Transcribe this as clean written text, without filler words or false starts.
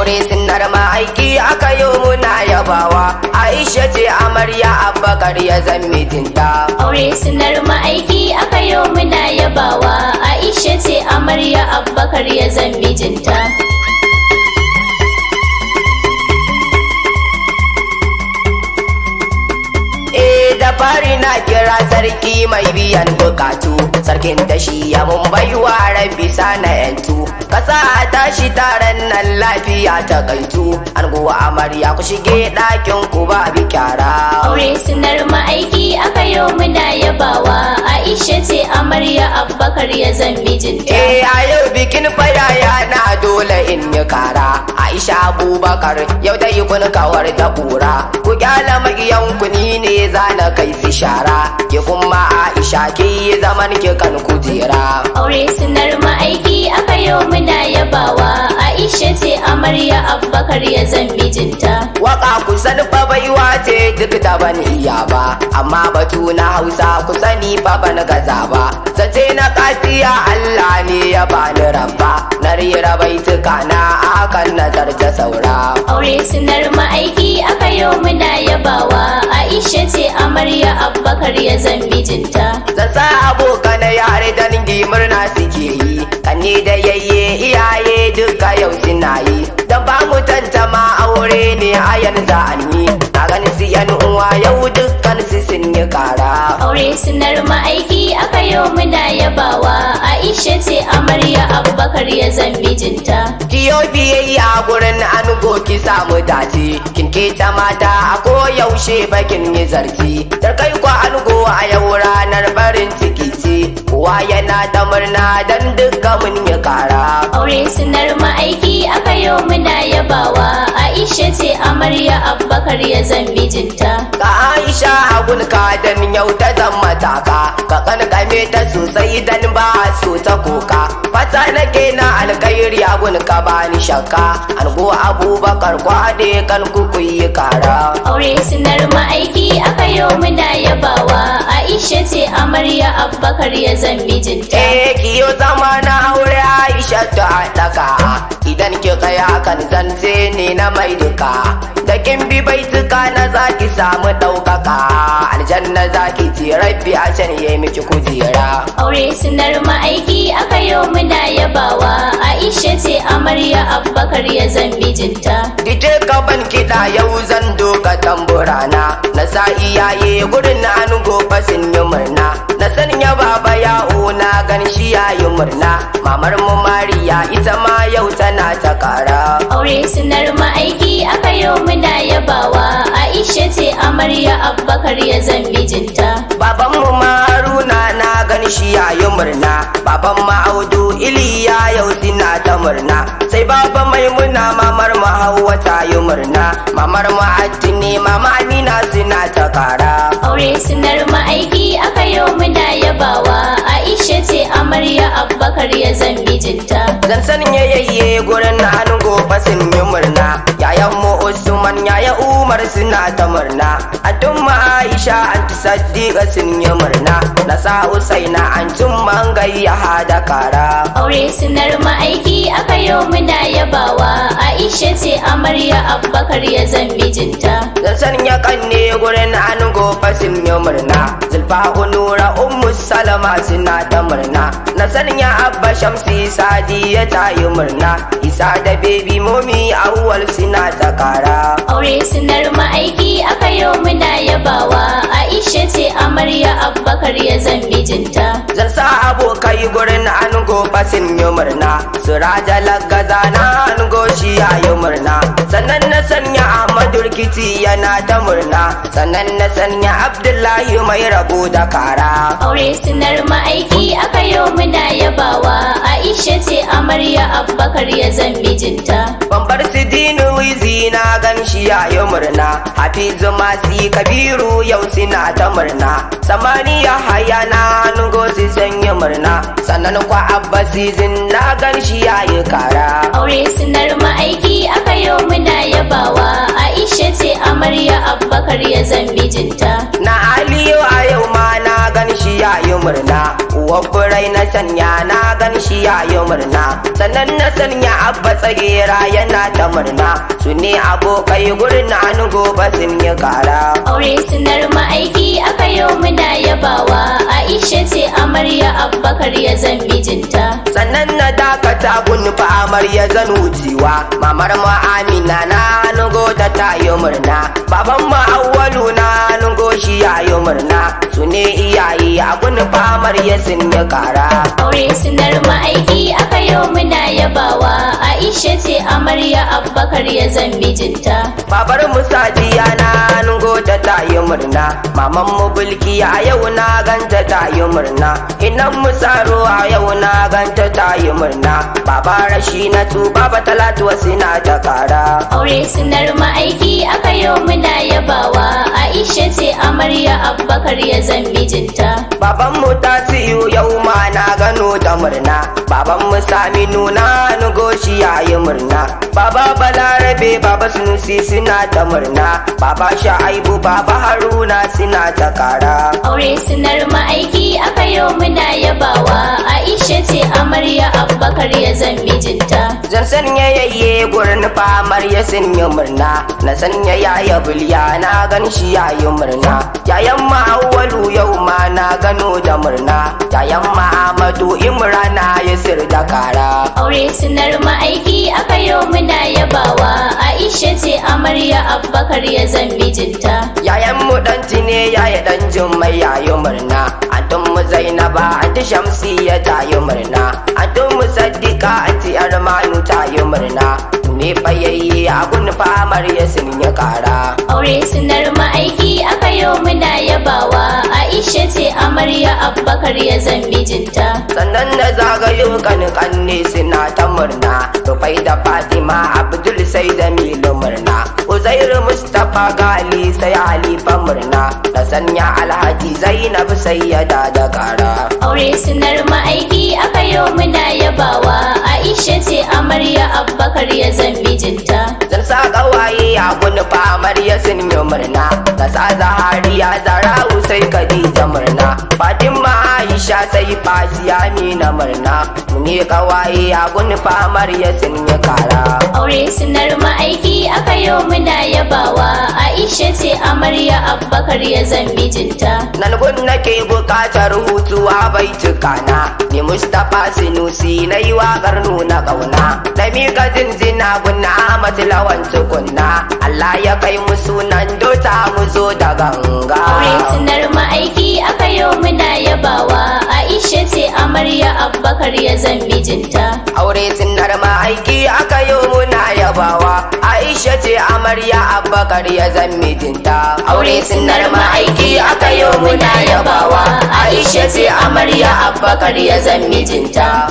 aure sunnar ma'aiki aka yi muna yabawa. Aisha ce amarya Abubakar ya zan mijinta. Aure sunnar ma'aiki aka yi muna yabawa. Aisha ce amarya Abubakar ya zan mijinta. Da fari na kira sarki mai biyan bukatu, sarkin da shi ya mun baiwa rabbi sana yantu. Kasa a tashi taron nan lafiya ta kaitu, an guwa amarya ku shige ɗakin ku ba bi kyara. Aure sunnar ma'aiki aka yi muna yabawa. Aisha ce amarya Abubakar ya zan mijinta. A yau bikin fayaya na dole in yi kara. Aisha Abubakar yau da yi kun kawar da kura, ku kyala magiyan ku ni ne zana kai fi shara, ki kuma Aisha ki zaman ki kan kujera. Aure sunnar ma'aiki aka yi muna yabawa. Aisha ce amarya Abubakar ya zan mijinta. Waka ku san fa baiwa ce duk da ban iya ba, amma batu na Hausa ku sani fa ban gaza ba. Zace na kafiya Allah ne ya bani rabba, na rera baituka na akan nazar ta saura. Aure sunnar ma'aiki aka yi muna yabawa. Aisha ce amarya Abubakar ya zan mijinta. Zan sa abokan yare dangi murna suke yi, kanni da yayye iyaye duka yau suna yi. Dan ba mu tantama aure ne a yanzu an yi, na ganin su yan uwa yau dukkan su sun yi kara. Aure sunnar ma'aiki aka yi muna yabawa. Aisha ce amarya Abubakar ya zan mijinta. Kiyo biyayya gurin ango ki samu dace, kin keta mata a koyaushe bakin yi zarci. Tarkai kwa ango a yau ranar farin ciki ce, kowa yana da murna dan duka mun yi kara. Aure sunnar ma'aiki aka yi muna yabawa. Aisha ce amarya Abubakar ya zan mijinta. Ka Aisha hagun ka dan yau ta zama taka, ka kankame ta sosai dan ba so ta koka. Fata nake na alkhairi hagun ka bani shakka, ango Abubakar kwade kan kuku yi kara. Aure sunnar ma'aiki aka yi muna yabawa. Aisha ce amarya Abubakar ya zan mijinta. Kiyo zama na aure Aisha ta daka, idan ki kaya kan zance ne na mai duka. Da kin bi baituka na zaki samu ɗaukaka, aljanna zaki ci rabbi a can yayi miki kujera. Aure sunnar ma'aiki aka yi muna yabawa. Aisha ce amarya Abubakar ya zan mijinta. Dije ka ban kiɗa yau zan doka tamburana, na sa iyaye gurin na an gobe sun yi murna. Na sanya baba yawo na gan shi yayi murna, mamar mu Mariya ita ma yau tana ta kara. Aure sunnar ma'aiki aka yi muna yabawa. Aisha ce amarya Abubakar ya zan mijinta. Baban mu Haruna na gan shi yayi murna, baban mu Audu Iliya yau suna ta murna. Sai baba Maimuna mamar mu Hauwa ta yi murna, mamar mu Attini mama Amina suna ta kara. Aure sunnar ma'aiki aka yi muna yabawa. Aisha ce amarya Abubakar ya zan mijinta. Zan sanya yayye gurin an gobe sun yi murna, yayan mu Usman yaya Umar suna ta murna. Antun mu Aisha anti Saddiqa sun yi murna, na sa Usaina antun Mangai ya hada kara. Aure sunnar ma'aiki aka yi muna yabawa. Aisha ce amarya Abubakar ya zan mijinta. Zan sanya kanne gurin an gobe sun yi murna, Zulfa Nura Ummu Salama suna ta murna. Na sanya Abba Shamsi Sadiya ta yi murna, Isa da Baby Momi Awwal suna ta kara. Aure sunnar ma'aiki aka yi muna yabawa. Aisha ce amarya Abubakar ya zan mijinta. Zan sa abokai gurin an gobe sun yi murna, Suraja Lagaza na an goshi ya yi murna. Sannan na sanya Ahmadu Rikici yana ta murna, sannan na sanya Abdullahi mai rabo da kara. Aure sunnar ma'aiki aka yi muna yabawa. Aisha ce amarya Abubakar ya zan mijinta. Bambar Sidinu Wizi na gan shi ya yi murna, Hafizu Masi Kabiru yau suna ta murna. Samaniya haya na an gosi sun yi murna, sannan kwa Abbasizin na gan shi ya yi kara. Aure sunnar ma'aiki aka yi muna yabawa. Aisha ce amarya Abubakar ya zan mijinta. Na Aliyu a yau ma na gan shi ya yi murna, uwan furai na sanya na gan shi ya yi murna. Sannan na sanya Abba Tsagera yana ta murna. murna su ne abokai gurin na gobe sun yi kara. Aure sunar ma'aiki aka yau muna yabawa, Aisha ce amarya Abubakar ya zan mijinta. Sannan na dakata gun fa amarya zan wucewa, mamar mu Amina na nugo ta yi murna, baban mu Awwalu na nugo shi ya yi murna, su ne iyaye a gun fa amarya sun yi kara. Aure sunar ma'aiki aka yau muna yabawa, Aisha ce amarya Abubakar ya zan mijinta. Babar mu Sadiya na nugo ta yi murna, maman mu Bilkiya yau na ganta ta yi murna, inan mu Saro a yau na ganta ta yi murna, baba Rashinatu baba Talatu wasu na ta kara. Aure sunar ma'aiki aka yau muna yabawa, Aisha ce amarya Abubakar ya zan mijinta. Baban mu Tasiyu yau ma na gano da murna, baban mu Saminu na nugo shi ya yi murna, baba Balarabe baba Sunusi suna ta murna, baba Sha'aibu baba Haruna suna ta kara. Aure sunar ma'aiki aka yau muna yabawa, Aisha ce amarya Abubakar ya zan mijinta. Zan sanya yayye gurin famar ya sun yi murna, na sanya yaya Biliya na gan shi ya yi murna, yayan ma Awwalu yau ma na gano da murna, yayan ma Ahmadu Imrana Yasir da kara. Aure sunar ma'aiki aka yau muna yabawa, Aisha ce amarya Abubakar ya zan mijinta. Yayan mu dan tine yaya dan Jummai ya yi murna, antun mu Zainaba anti Shamsiya ta yi murna, antun mu Saddiqa anti Armanu ta yi murna, ne fayayye a gun famar ya sun yi kara. Aure sunar ma'aiki aka yau muna yabawa, Aisha ce amarya Abubakar ya zan mijinta. Sannan na zagayo kanne suna ta murna, Rufai da Fatima Abdul sai Jamilu murna, Uzairu Mustapha Gali sai Halifa murna, da sanya Alhaji Zainab Sayyada da kara. Aure sunar ma'aiki aka yau muna yabawa, Aisha ce amarya Abubakar ya zan mijinta. Zan sa kawaye a gun famar ya sun yi murna, da sa Zahariya Zara'u sai Khadija murna, Fatima Aisha sai Fasiya Amina murna, mu ne kawaye a gun famar ya sun yi kara. Aure sunar ma'aiki aka yau muna yabawa, Aisha ce amarya Abubakar ya zan mijinta. Nan gun nake bukatar hutu a bai cikana, ni Mustapha Sinusi na yi waƙar nuna ƙauna, da miƙa jinjina gun Ahmad Lawan tukunna, Allah ya kai mu sunan dota mu zo da ganga. Aure sunar ma'aiki aka yau muna yabawa, Aisha ce amarya Abubakar ya zan mijinta. Aure sunar ma'aiki aka yau muna yabawa, Aisha ce amarya Abubakar ya zan mijinta. Aure sunar ma'aiki aka yau muna yabawa, Aisha ce amarya Abubakar ya zan mijinta.